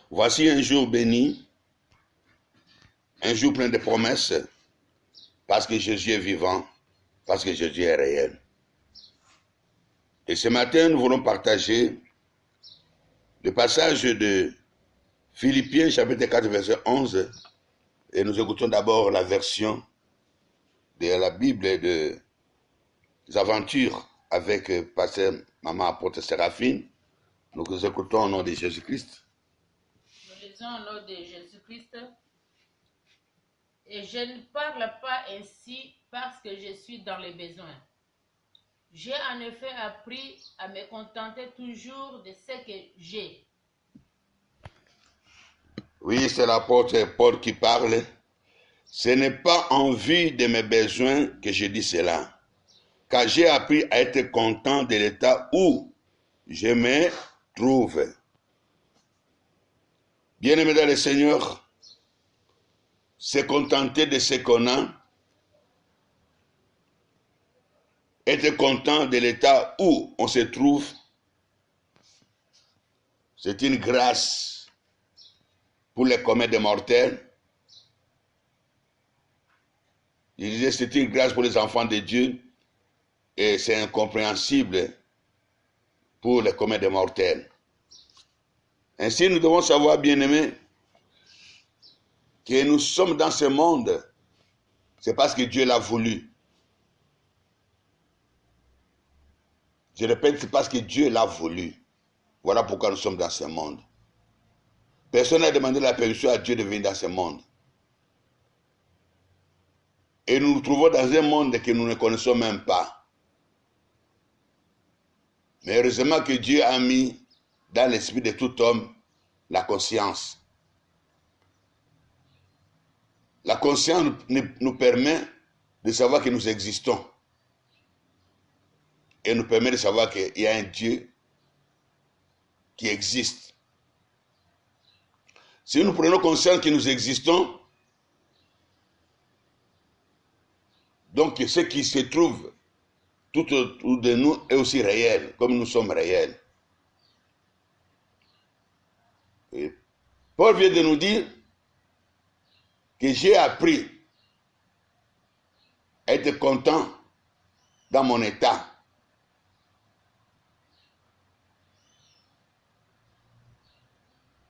Voici un jour béni, un jour plein de promesses, parce que Jésus est vivant, parce que Jésus est réel. Et ce matin, nous voulons partager le passage de Philippiens, chapitre 4, verset 11, et nous écoutons d'abord la version de la Bible des aventures avec pasteur maman apôtre Séraphine. Nous écoutons au nom de Jésus-Christ. Nous lisons au nom de Jésus-Christ. Et je ne parle pas ainsi parce que je suis dans les besoins. J'ai en effet appris à me contenter toujours de ce que j'ai. Oui, c'est l'apôtre Paul qui parle. Ce n'est pas en vue de mes besoins que je dis cela, car j'ai appris à être content de l'état où je me trouve. Bien-aimé dans le Seigneur, se contenter de ce qu'on a, être content de l'état où on se trouve, c'est une grâce pour les communs des mortels. Il disait c'est une grâce pour les enfants de Dieu et c'est incompréhensible pour les communs des mortels. Ainsi, nous devons savoir, bien-aimés, que nous sommes dans ce monde, c'est parce que Dieu l'a voulu. Je répète, c'est parce que Dieu l'a voulu. Voilà pourquoi nous sommes dans ce monde. Personne n'a demandé la permission à Dieu de venir dans ce monde. Et nous nous trouvons dans un monde que nous ne connaissons même pas. Mais heureusement que Dieu a mis dans l'esprit de tout homme la conscience. La conscience nous permet de savoir que nous existons. Et nous permet de savoir qu'il y a un Dieu qui existe. Si nous prenons conscience que nous existons, donc ce qui se trouve tout autour de nous est aussi réel, comme nous sommes réels. Et Paul vient de nous dire que j'ai appris à être content dans mon état.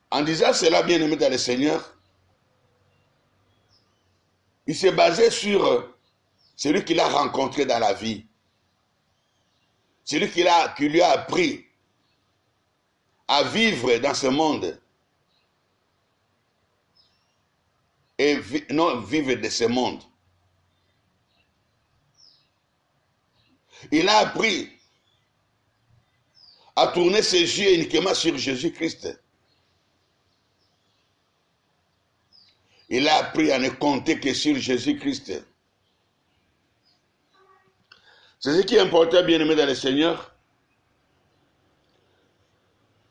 En disant cela, bien-aimé dans le Seigneur, il s'est basé sur celui qu'il a rencontré dans la vie, celui qui lui a appris à vivre dans ce monde et non vivre de ce monde. Il a appris à tourner ses yeux uniquement sur Jésus-Christ. Il a appris à ne compter que sur Jésus-Christ. C'est ce qui est important, bien-aimé dans le Seigneur,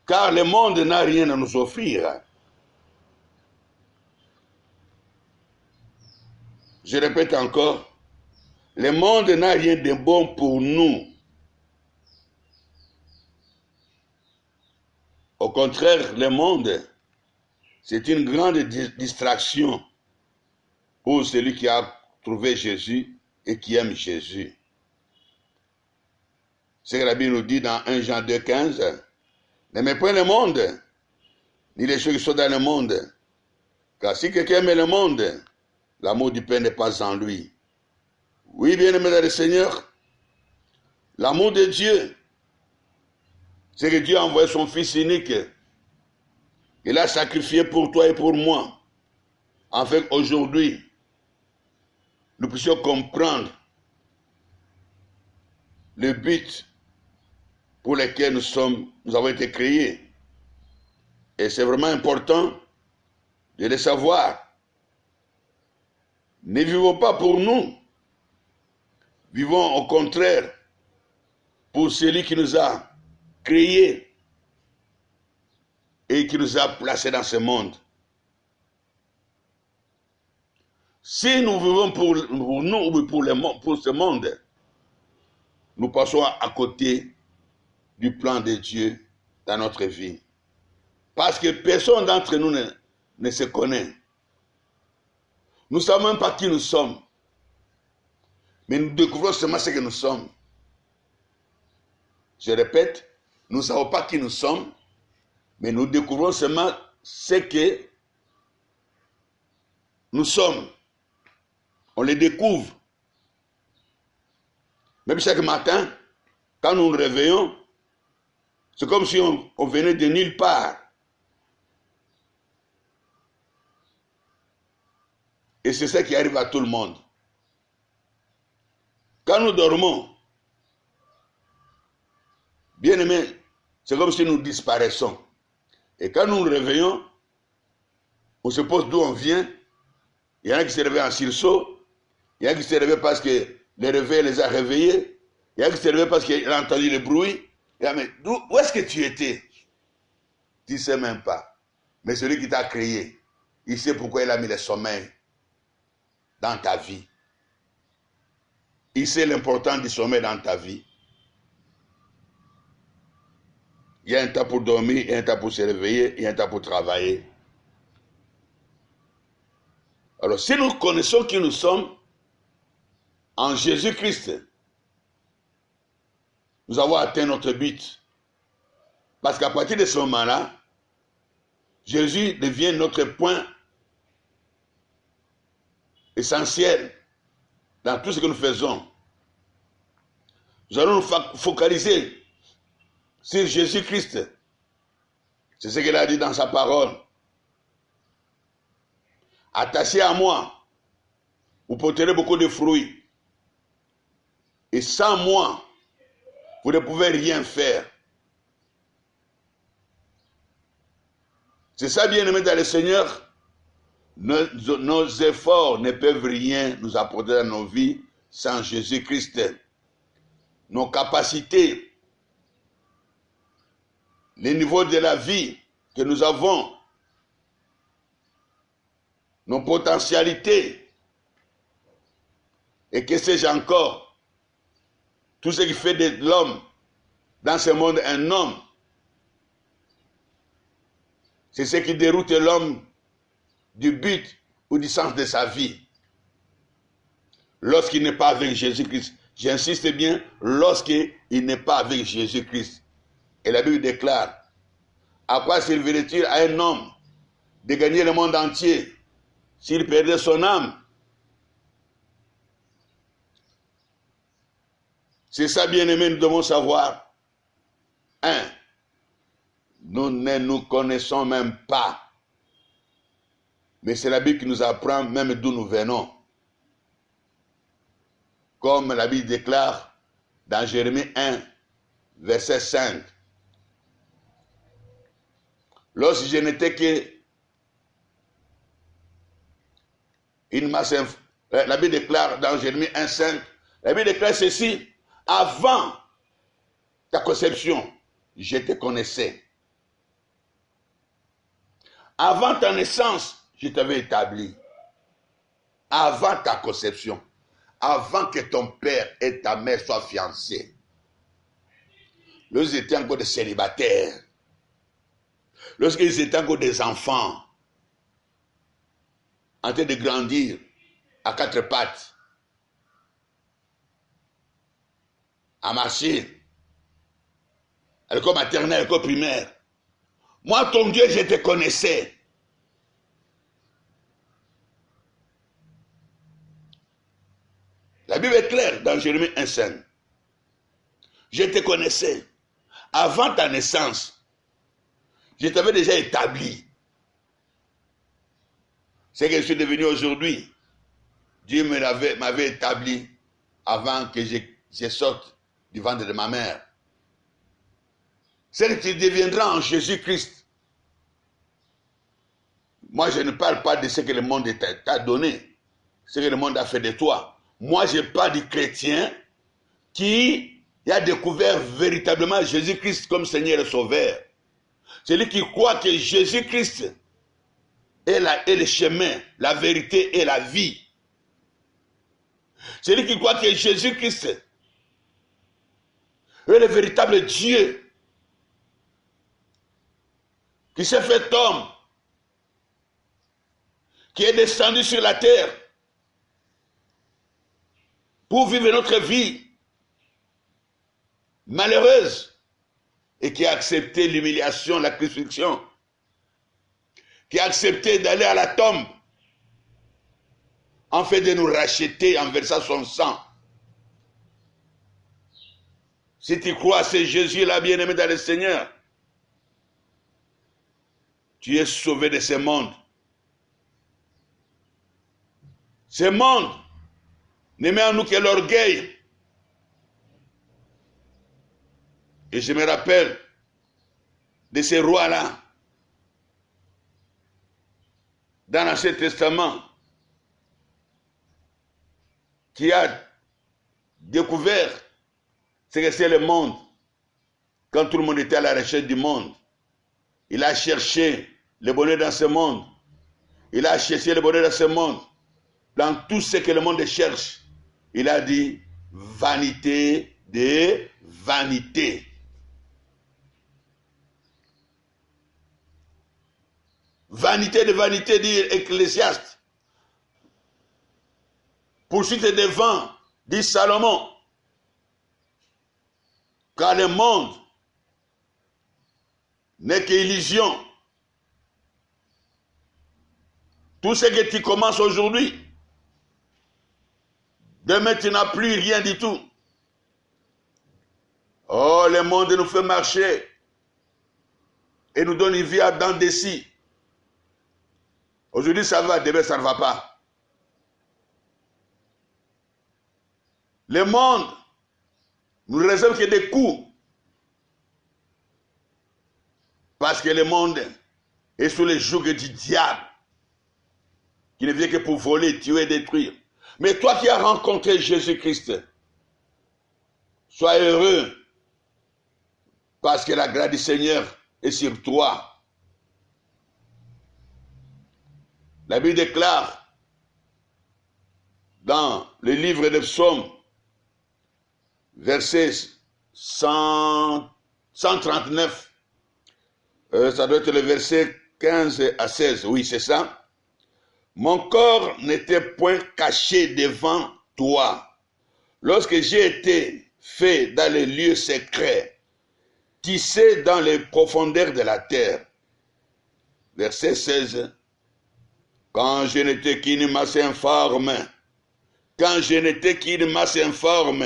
car le monde n'a rien à nous offrir. Je répète encore, le monde n'a rien de bon pour nous. Au contraire, le monde, c'est une grande distraction pour celui qui a trouvé Jésus et qui aime Jésus. C'est ce que la Bible nous dit dans 1 Jean 2,15. N'aimez point le monde, ni les choses qui sont dans le monde. Car si quelqu'un aime le monde, l'amour du Père n'est pas en lui. Oui, bien-aimé dans le Seigneur, l'amour de Dieu, c'est que Dieu a envoyé son Fils unique. Il a sacrifié pour toi et pour moi. Afin qu'aujourd'hui, nous puissions comprendre le but pour lequel nous avons été créés. Et c'est vraiment important de le savoir. Ne vivons pas pour nous. Vivons au contraire pour celui qui nous a créés et qui nous a placés dans ce monde. Si nous vivons pour nous ou pour ce monde, nous passons à côté du plan de Dieu dans notre vie. Parce que personne d'entre nous ne se connaît. Nous ne savons même pas qui nous sommes. Mais nous découvrons seulement ce que nous sommes. Je répète, nous ne savons pas qui nous sommes, mais nous découvrons seulement ce que nous sommes. On les découvre. Même chaque matin, quand nous nous réveillons, c'est comme si on venait de nulle part. Et c'est ça qui arrive à tout le monde. Quand nous dormons, bien aimé, c'est comme si nous disparaissons. Et quand nous nous réveillons, on se pose d'où on vient. Il y en a qui se réveillent en sursaut. Il y en a qui se réveillent parce que le réveil les a réveillés. Il y en a qui se réveillent parce qu'ils ont entendu le bruit. Mais où est-ce que tu étais? Tu ne sais même pas. Mais celui qui t'a créé, il sait pourquoi il a mis le sommeil dans ta vie. Il sait l'importance du sommeil dans ta vie. Il y a un temps pour dormir, il y a un temps pour se réveiller, il y a un temps pour travailler. Alors, si nous connaissons qui nous sommes en Jésus-Christ, nous avons atteint notre but. Parce qu'à partir de ce moment-là, Jésus devient notre point essentiel dans tout ce que nous faisons. Nous allons nous focaliser sur Jésus-Christ. C'est ce qu'il a dit dans sa parole. Attachez à moi, vous porterez beaucoup de fruits. Et sans moi, vous ne pouvez rien faire. C'est ça, bien-aimé dans le Seigneur. Nos efforts ne peuvent rien nous apporter dans nos vies sans Jésus-Christ. Nos capacités, les niveaux de la vie que nous avons, nos potentialités, et que sais-je encore, tout ce qui fait de l'homme dans ce monde un homme, c'est ce qui déroute l'homme du but ou du sens de sa vie. Lorsqu'il n'est pas avec Jésus-Christ, j'insiste bien, lorsqu'il n'est pas avec Jésus-Christ. Et la Bible déclare, à quoi servirait-il à un homme de gagner le monde entier s'il perdait son âme? C'est ça, bien-aimé, nous devons savoir. 1. Nous ne nous connaissons même pas. Mais c'est la Bible qui nous apprend même d'où nous venons. Comme la Bible déclare dans Jérémie 1, verset 5. Lorsque je n'étais qu'une masse, la Bible déclare dans Jérémie 1, 5, la Bible déclare ceci: avant ta conception, je te connaissais. Avant ta naissance, je t'avais établi. Avant ta conception, avant que ton père et ta mère soient fiancés, lorsqu'ils étaient encore des célibataires, lorsqu'ils étaient encore des enfants, en train de grandir à quatre pattes, à marcher, à l'école maternelle, à l'école primaire. Moi, ton Dieu, je te connaissais. La Bible est claire dans Jérémie 1,5. Je te connaissais. Avant ta naissance, je t'avais déjà établi. Ce que je suis devenu aujourd'hui, Dieu m'avait établi avant que je sorte du ventre de ma mère. C'est que tu deviendras en Jésus-Christ. Moi, je ne parle pas de ce que le monde t'a donné, ce que le monde a fait de toi. Moi, je parle du chrétien qui a découvert véritablement Jésus-Christ comme Seigneur et Sauveur. Celui qui croit que Jésus-Christ est le chemin, la vérité et la vie. Celui qui croit que Jésus-Christ est le véritable Dieu. qui s'est fait homme, qui est descendu sur la terre pour vivre notre vie malheureuse et qui a accepté l'humiliation, la crucifixion, qui a accepté d'aller à la tombe en fait de nous racheter en versant son sang. Si tu crois, c'est Jésus là, bien-aimé dans le Seigneur, tu es sauvé de ce monde. Ce monde ne met en nous que l'orgueil. Et je me rappelle de ces rois-là, dans l'Ancien Testament, qui a découvert ce que c'est le monde. Quand tout le monde était à la recherche du monde, il a cherché le bonheur dans ce monde. Il a cherché le bonheur dans ce monde. Dans tout ce que le monde cherche, il a dit vanité de vanité. Vanité de vanité, dit Ecclésiaste. Poursuite des vents, dit Salomon. Car le monde n'est qu'illusion. Tout ce que tu commences aujourd'hui, demain tu n'as plus rien du tout. Oh, le monde nous fait marcher et nous donne une vie à dents de scie. Aujourd'hui ça va, demain ça ne va pas. Le monde nous réserve que des coups. Parce que le monde est sous le joug du diable, qui ne vient que pour voler, tuer et détruire. Mais toi qui as rencontré Jésus-Christ, sois heureux, parce que la grâce du Seigneur est sur toi. La Bible déclare dans le livre des Psaumes, verset 139, ça doit être le verset 15 à 16, oui c'est ça. Mon corps n'était point caché devant toi, lorsque j'ai été fait dans les lieux secrets, tissé dans les profondeurs de la terre. Verset 16, quand je n'étais qu'une masse informe, quand je n'étais qu'une masse informe,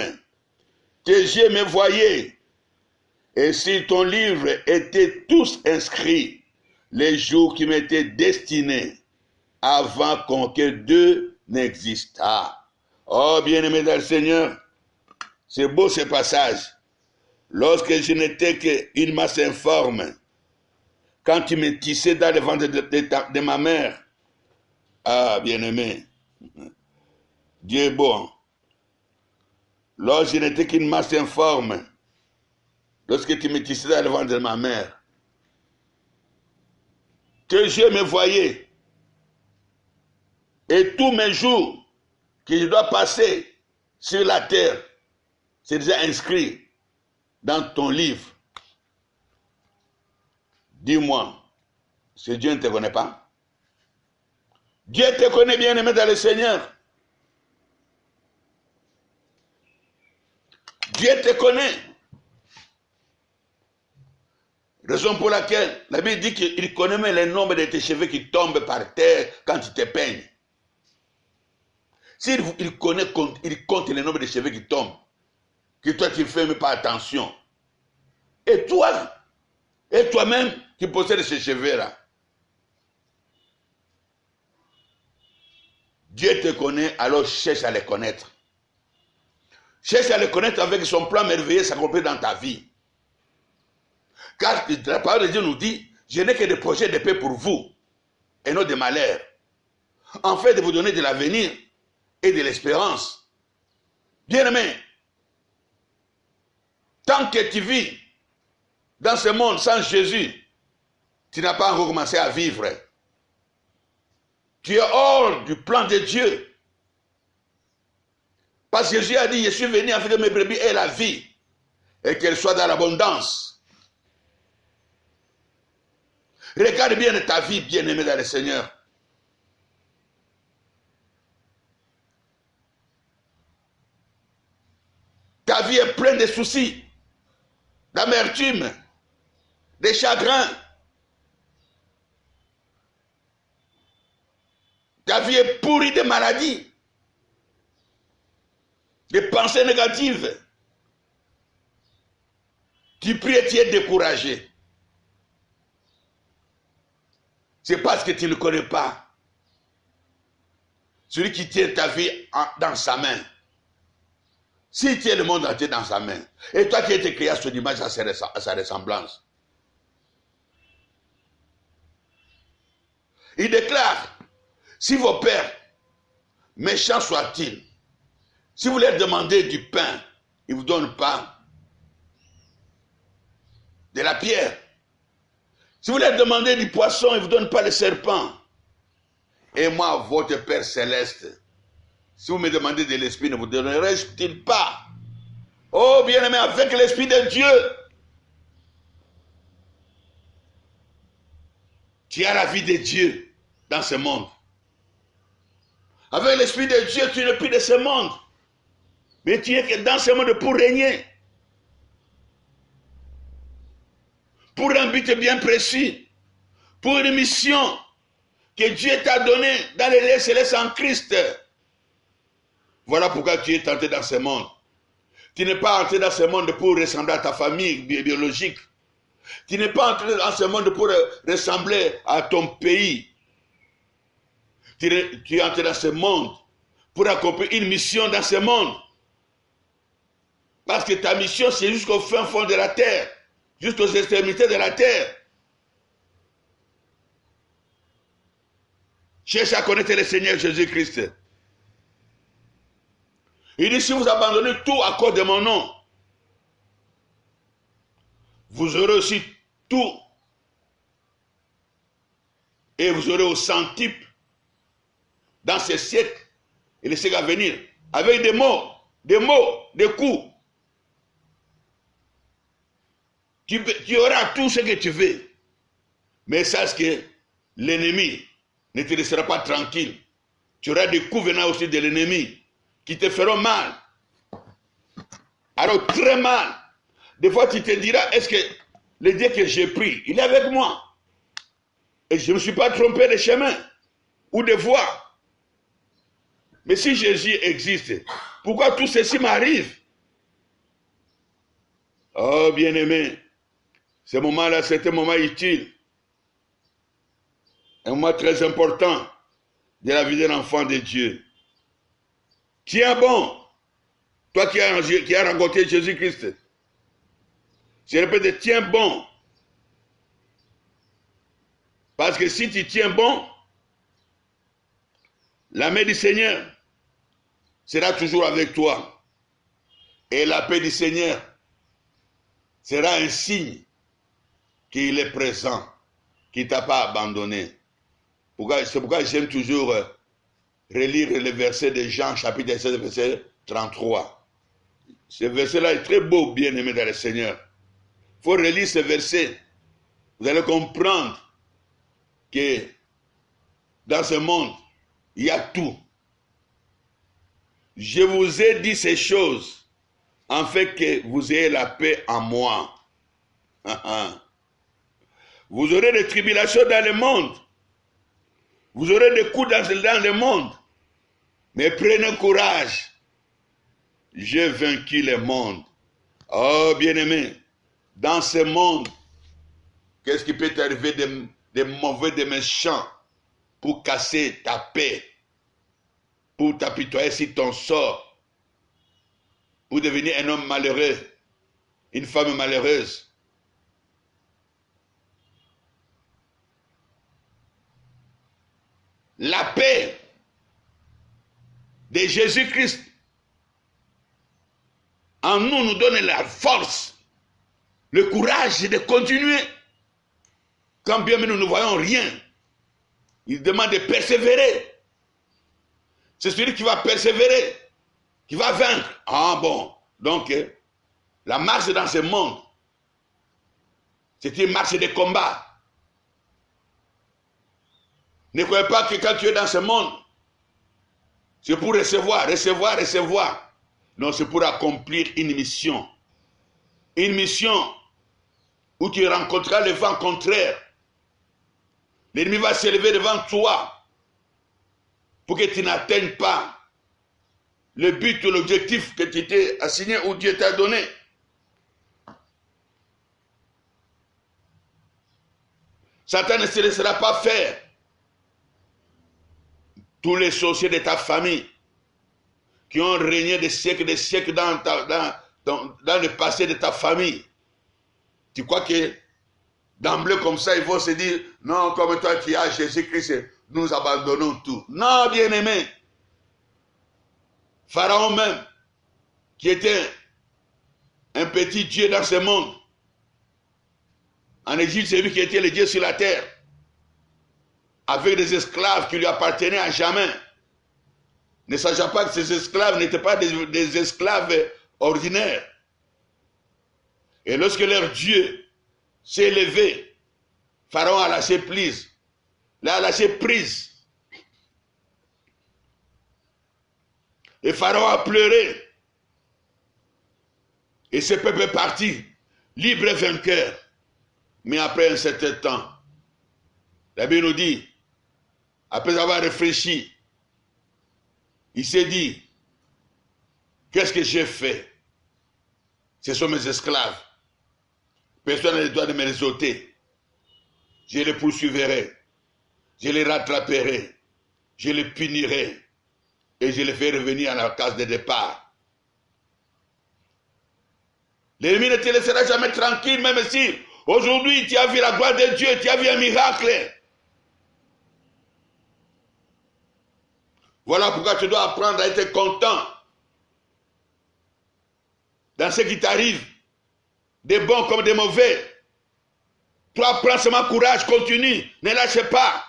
tes yeux me voyaient, et si ton livre était tous inscrits, les jours qui m'étaient destinés, avant que Dieu n'existât. Oh, bien-aimé dans le Seigneur, c'est beau ce passage. Lorsque je n'étais qu'une masse informe, quand tu me tissais dans le ventre de ma mère, ah, bien-aimé, Dieu est bon. Lorsque je n'étais qu'une masse informe, lorsque tu me tissais dans le ventre de ma mère, tes yeux me voyaient, et tous mes jours que je dois passer sur la terre, c'est déjà inscrit dans ton livre. Dis-moi, ce Dieu ne te connaît pas? Dieu te connaît, bien-aimé dans le Seigneur. Dieu te connaît. Raison pour laquelle la Bible dit qu'il connaît même le nombre de tes cheveux qui tombent par terre quand tu te peignes. S'il connaît, il compte le nombre de cheveux qui tombent, que toi tu ne fais même pas attention. Et toi, et toi-même qui possèdes ces cheveux-là, Dieu te connaît, alors cherche à les connaître. Cherche à les connaître avec son plan merveilleux s'accomplir dans ta vie. Car la parole de Dieu nous dit, je n'ai que des projets de paix pour vous, et non de malheur, en fait de vous donner de l'avenir et de l'espérance. Bien-aimé, tant que tu vis dans ce monde sans Jésus, tu n'as pas encore commencé à vivre. Tu es hors du plan de Dieu. Parce que Jésus a dit, je suis venu afin que mes brebis aient la vie et qu'elles soient dans l'abondance. Regarde bien ta vie, bien-aimé dans le Seigneur. Ta vie est pleine de soucis, d'amertume, de chagrins. Ta vie est pourrie de maladies, de pensées négatives. Tu pries et tu es découragé. C'est parce que tu ne connais pas celui qui tient ta vie dans sa main. S'il tient le monde entier dans sa main, et toi qui as été créé à son image, à sa ressemblance, il déclare, si vos pères, méchants soient-ils, si vous leur demandez du pain, ils ne vous donnent pas de la pierre. Si vous leur demandez du poisson, ils ne vous donnent pas le serpent. Et moi, votre Père céleste, si vous me demandez de l'Esprit, ne vous donnerai-je-t-il pas? Oh, bien-aimé, avec l'Esprit de Dieu, tu as la vie de Dieu dans ce monde. Avec l'Esprit de Dieu, tu n'es plus de ce monde. Mais tu es dans ce monde pour régner. Pour un but bien précis. Pour une mission que Dieu t'a donnée dans les lieux célestes en Christ. Voilà pourquoi tu es entré dans ce monde. Tu n'es pas entré dans ce monde pour ressembler à ta famille biologique. Tu n'es pas entré dans ce monde pour ressembler à ton pays. Tu es entré dans ce monde pour accomplir une mission dans ce monde. Parce que ta mission, c'est jusqu'au fin fond de la terre, jusqu'aux extrémités de la terre. Cherche à connaître le Seigneur Jésus-Christ. Il dit, si vous abandonnez tout à cause de mon nom, vous aurez aussi tout. Et vous aurez au centuple dans ce siècle et les siècles à venir, avec des mots, des coups. Tu auras tout ce que tu veux. Mais sache que l'ennemi ne te laissera pas tranquille. Tu auras des coups venant aussi de l'ennemi qui te feront mal. Alors très mal. Des fois tu te diras, est-ce que le Dieu que j'ai pris, il est avec moi? Et je ne me suis pas trompé de chemin ou de voie. Mais si Jésus existe, pourquoi tout ceci m'arrive? Oh bien-aimé, ce moment-là, c'est un moment utile. Un moment très important de la vie d'un enfant de Dieu. Tiens bon, toi qui as rencontré Jésus-Christ. Je répète, tiens bon. Parce que si tu tiens bon, la main du Seigneur sera toujours avec toi. Et la paix du Seigneur sera un signe qu'il est présent, qu'il ne t'a pas abandonné. C'est pourquoi j'aime toujours relire le verset de Jean, chapitre 16, verset 33. Ce verset-là est très beau, bien-aimé dans le Seigneur. Il faut relire ce verset. Vous allez comprendre que dans ce monde, il y a tout. Je vous ai dit ces choses afin que vous ayez la paix en moi. Vous aurez des tribulations dans le monde. Vous aurez des coups dans le monde. Mais prenez courage. J'ai vaincu le monde. Oh, bien-aimé, dans ce monde, qu'est-ce qui peut t'arriver de mauvais, de méchants pour casser ta paix, pour t'apitoyer sur ton sort, pour devenir un homme malheureux, une femme malheureuse? La paix de Jésus-Christ en nous donne la force, le courage de continuer. Quand bien même nous ne voyons rien, il demande de persévérer. C'est celui qui va persévérer, qui va vaincre. Ah bon, donc la marche dans ce monde, c'est une marche de combat. Ne croyez pas que quand tu es dans ce monde, c'est pour recevoir, recevoir, recevoir. Non, c'est pour accomplir une mission. Une mission où tu rencontreras le vent contraire. L'ennemi va s'élever devant toi pour que tu n'atteignes pas le but ou l'objectif que tu t'es assigné ou Dieu t'a donné. Satan ne se laissera pas faire. Tous les sorciers de ta famille qui ont régné des siècles dans le passé de ta famille. Tu crois que d'emblée comme ça, ils vont se dire, non, comme toi qui as Jésus-Christ, nous abandonnons tout. Non, bien-aimé. Pharaon même, qui était un petit Dieu dans ce monde. En Égypte, c'est lui qui était le Dieu sur la terre. Avec des esclaves qui lui appartenaient à jamais. Ne sachant pas que ces esclaves n'étaient pas des esclaves ordinaires. Et lorsque leur Dieu s'est élevé, Pharaon a lâché prise. Là, a lâché prise. Et Pharaon a pleuré. Et ce peuple est parti, libre et vainqueur. Mais après un certain temps, la Bible nous dit, après avoir réfléchi, il s'est dit, qu'est-ce que j'ai fait? Ce sont mes esclaves. Personne n'a le droit de me les ôter. Je les poursuivrai, je les rattraperai, je les punirai et je les ferai revenir à la case de départ. L'ennemi ne te laissera jamais tranquille, même si aujourd'hui tu as vu la gloire de Dieu, tu as vu un miracle. Voilà pourquoi tu dois apprendre à être content dans ce qui t'arrive, des bons comme des mauvais. Toi, prends seulement courage, continue, ne lâche pas.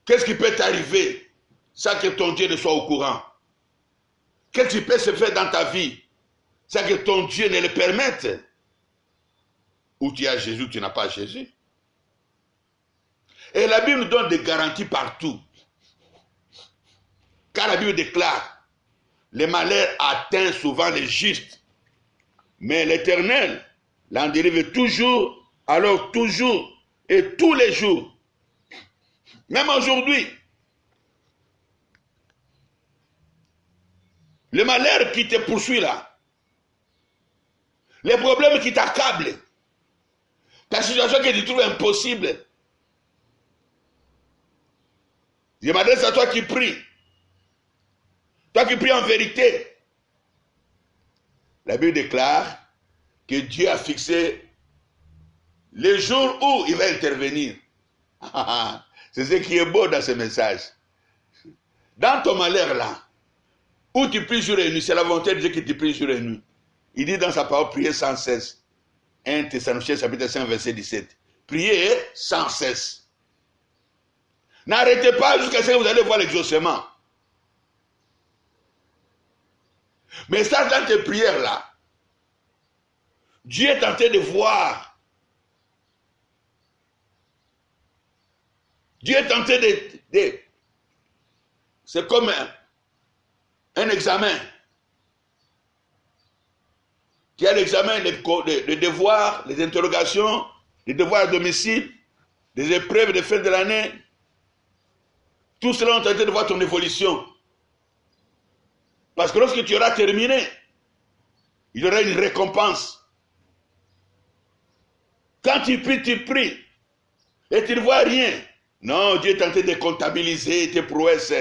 Qu'est-ce qui peut t'arriver sans que ton Dieu ne soit au courant? Qu'est-ce qui peut se faire dans ta vie sans que ton Dieu ne le permette? Ou tu as Jésus, ou tu n'as pas Jésus. Et la Bible nous donne des garanties partout. Car la Bible déclare, les malheurs atteignent souvent les justes. Mais l'Éternel l'en délivre toujours, alors toujours et tous les jours. Même aujourd'hui. Le malheur qui te poursuit là. Les problèmes qui t'accablent. Ta situation que tu trouves impossible. Je m'adresse à toi qui prie. Toi qui pries en vérité. La Bible déclare que Dieu a fixé le jour où il va intervenir. C'est ce qui est beau dans ce message. Dans ton malheur là, où tu pries jour et nuit, c'est la volonté de Dieu que tu pries jour et nuit. Il dit dans sa parole, priez sans cesse. 1 Thessaloniciens chapitre 5 verset 17. Priez sans cesse. N'arrêtez pas jusqu'à ce que vous allez voir l'exaucement. Mais ça, dans tes prières là, Dieu est en train de voir. Dieu est en train de c'est comme un examen. Tu as l'examen, les devoirs, les interrogations, les devoirs à domicile, les épreuves de fin de l'année. Tout cela est en train de voir ton évolution. Parce que lorsque tu auras terminé, il y aura une récompense. Quand tu pries, et tu ne vois rien. Non, Dieu est en train de comptabiliser tes prouesses.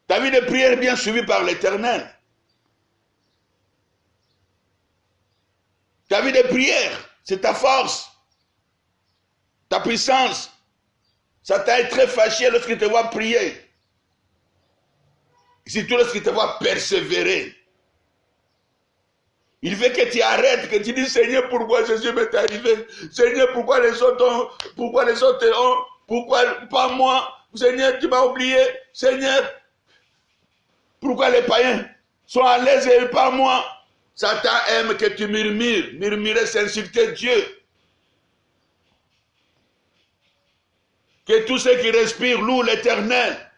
Ta vie de prière est bien suivie par l'Éternel. Ta vie de prière, c'est ta force, ta puissance. Ça t'a été très fâché lorsqu'il te voit prier. Surtout lorsqu'il te voit persévérer. Il veut que tu arrêtes, que tu dis, Seigneur, pourquoi Jésus m'est arrivé? Seigneur, pourquoi les autres ont, pourquoi pas moi? Seigneur, tu m'as oublié. Seigneur, pourquoi les païens sont à l'aise et pas moi? Satan aime que tu murmures. Murmurer, c'est insulter Dieu. Que tous ceux qui respirent louent l'Éternel.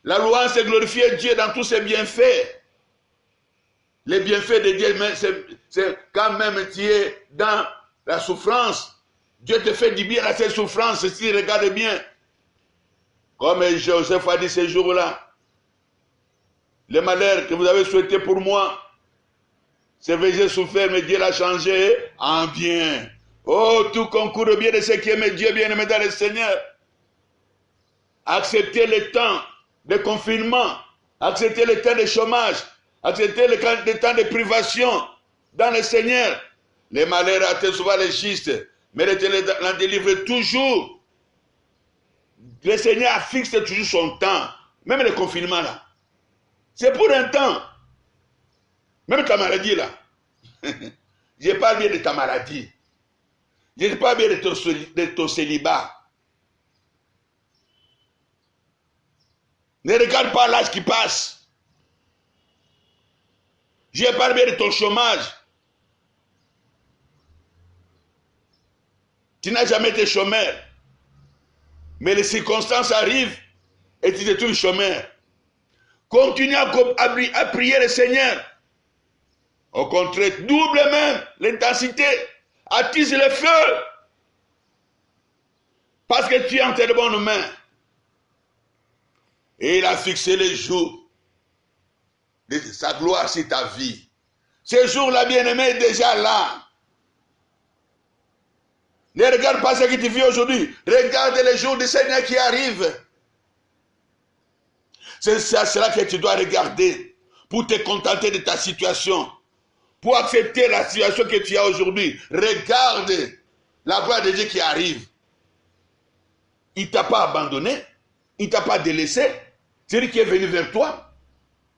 La louange, c'est glorifier Dieu dans tous ses bienfaits. Les bienfaits de Dieu, c'est quand même tu es dans la souffrance. Dieu te fait du bien à cette souffrance, si tu regardes bien. Comme Joseph a dit ces jours-là, le malheur que vous avez souhaité pour moi, c'est vrai que j'ai souffert, mais Dieu l'a changé en bien. Oh, tout concourt au bien de ceux qui aiment Dieu, bien-aimé dans le Seigneur. Acceptez le temps de confinement, acceptez le temps de chômage, acceptez le temps de privation dans le Seigneur. Les malheurs atteignent souvent les justes, mais l'Éternel l'en délivre toujours. Le Seigneur fixe toujours son temps, même le confinement là. C'est pour un temps. Même ta maladie là. Je parle bien de ta maladie. Je parle bien de ton célibat. Ne regarde pas l'âge qui passe. Je parle bien de ton chômage. Tu n'as jamais été chômeur. Mais les circonstances arrivent et tu te trouves chômeur. Continue à prier le Seigneur. Au contraire, double même l'intensité. Attise le feu. Parce que tu es entre de bonnes mains. Et il a fixé les jours de sa gloire sur ta vie. Ce jour-là, bien-aimé, est déjà là. Ne regarde pas ce que tu vis aujourd'hui. Regarde les jours du Seigneur qui arrivent. C'est cela que tu dois regarder pour te contenter de ta situation. Pour accepter la situation que tu as aujourd'hui. Regarde la gloire de Dieu qui arrive. Il ne t'a pas abandonné. Il ne t'a pas délaissé. C'est lui qui est venu vers toi.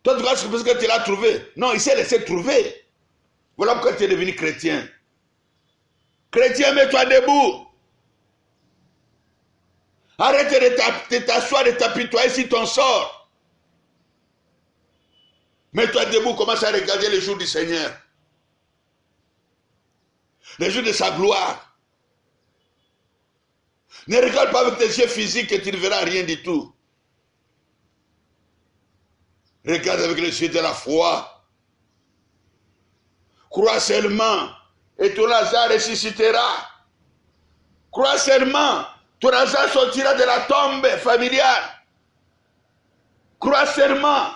Toi, tu crois que c'est parce que tu l'as trouvé. Non, il s'est laissé trouver. Voilà pourquoi tu es devenu chrétien. Chrétien, mets-toi debout. Arrête de t'asseoir, de t'apitoyer sur ton sort. Mets-toi debout, commence à regarder les jours du Seigneur. Les jours de sa gloire. Ne regarde pas avec tes yeux physiques et tu ne verras rien du tout. Regarde avec les yeux de la foi. Crois seulement et ton Lazare ressuscitera. Crois seulement, ton Lazare sortira de la tombe familiale. Crois seulement,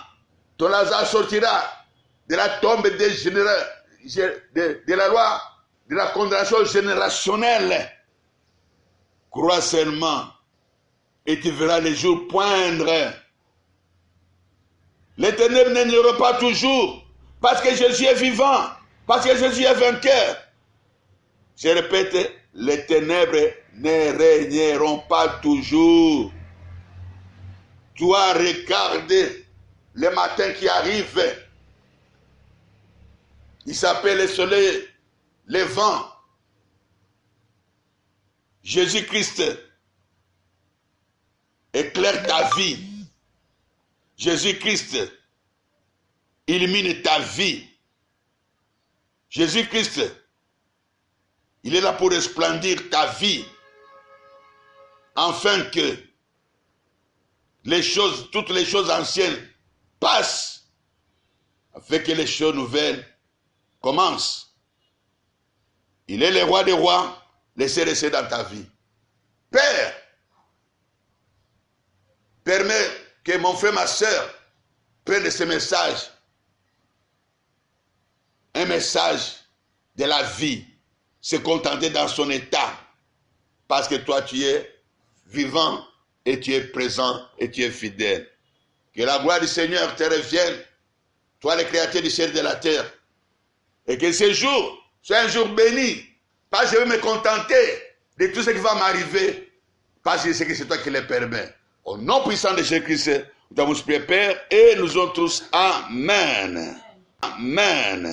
ton Lazare sortira de la tombe de la loi, de la condamnation générationnelle. Crois seulement et tu verras les jours poindre. L'Éternel n'aura pas toujours, parce que Jésus est vivant, parce que Jésus est vainqueur. Je répète, les ténèbres ne régneront pas toujours. Toi, regarde le matin qui arrive. Il s'appelle le soleil levant. Jésus-Christ éclaire ta vie. Jésus-Christ illumine ta vie. Jésus-Christ, il est là pour resplendir ta vie, afin que toutes les choses anciennes passent, afin que les choses nouvelles commencent. Il est le roi des rois, laissez rester dans ta vie. Père, permets que mon frère, ma soeur, prennent ce message. Un message de la vie. Se contenter dans son état. Parce que toi, tu es vivant et tu es présent et tu es fidèle. Que la gloire du Seigneur te revienne. Toi, le créateur du ciel et de la terre. Et que ce jour soit un jour béni. Parce que je vais me contenter de tout ce qui va m'arriver. Parce que c'est toi qui le permets. Au nom puissant de Jésus-Christ, nous t'avons prié, Père, et nous autres tous. Amen. Amen.